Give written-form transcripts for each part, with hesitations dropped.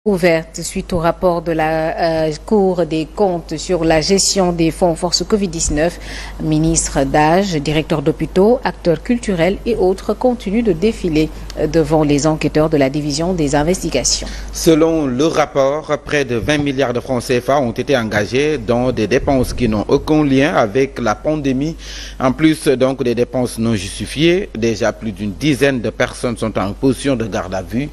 Ouverte suite au rapport de la Cour des comptes sur la gestion des fonds force Covid-19. Ministre d'âge, directeur d'hôpitaux, acteurs culturels et autres continuent de défiler devant les enquêteurs de la division des investigations. Selon le rapport, près de 20 milliards de francs CFA ont été engagés dans des dépenses qui n'ont aucun lien avec la pandémie. En plus donc des dépenses non justifiées, déjà plus d'une dizaine de personnes sont en position de garde à vue.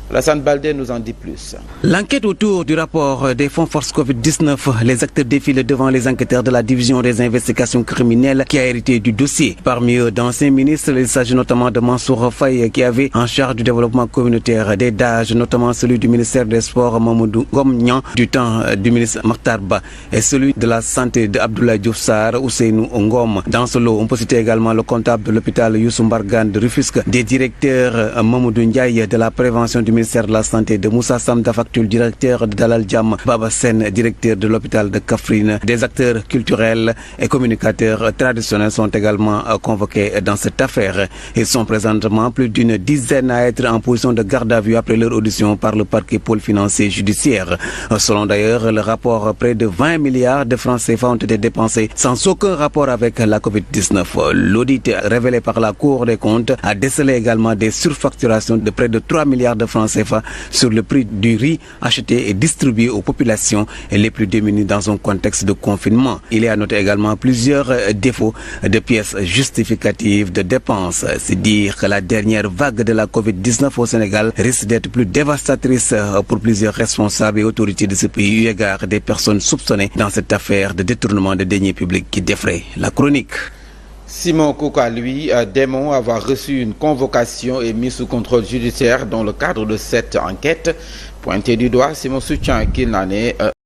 Alassane Baldé nous en dit plus. L'enquête autour du rapport des fonds force Covid-19, les acteurs défilent devant les enquêteurs de la division des investigations criminelles qui a hérité du dossier. Parmi eux, d'anciens ministres, il s'agit notamment de Mansour Faye qui avait en charge du développement communautaire des DAGE, notamment celui du ministère des Sports Mamoudou Gomnian du temps du ministre Makhtar Ba et celui de la santé de Abdoulaye Diouf Sarr, Ousseynou Ngom. Dans ce lot, on peut citer également le comptable de l'hôpital Youssou Mbargane de Rufisque, des directeurs Mamoudou Ndiaye de la prévention du ministère de la Santé, de Moussa Samda Faktul, directeur de Dalal Jam, Baba Sen, directeur de l'hôpital de Kaffrine. Des acteurs culturels et communicateurs traditionnels sont également convoqués dans cette affaire. Ils sont présentement plus d'une dizaine à être en position de garde à vue après leur audition par le parquet pôle financier judiciaire. Selon d'ailleurs le rapport, près de 20 milliards de francs CFA ont été dépensés sans aucun rapport avec la Covid-19. L'audit révélé par la Cour des comptes a décelé également des surfacturations de près de 3 milliards de francs CFA sur le prix du riz acheté et distribué aux populations les plus démunies dans un contexte de confinement. Il y a noté également plusieurs défauts de pièces justificatives de dépenses. C'est dire que la dernière vague de la Covid-19 au Sénégal risque d'être plus dévastatrice pour plusieurs responsables et autorités de ce pays eu égard des personnes soupçonnées dans cette affaire de détournement de deniers publics qui défraie la chronique. Simon Kouka, lui, dément avoir reçu une convocation et mis sous contrôle judiciaire dans le cadre de cette enquête. Pointé du doigt, Simon soutient qu'il n'en est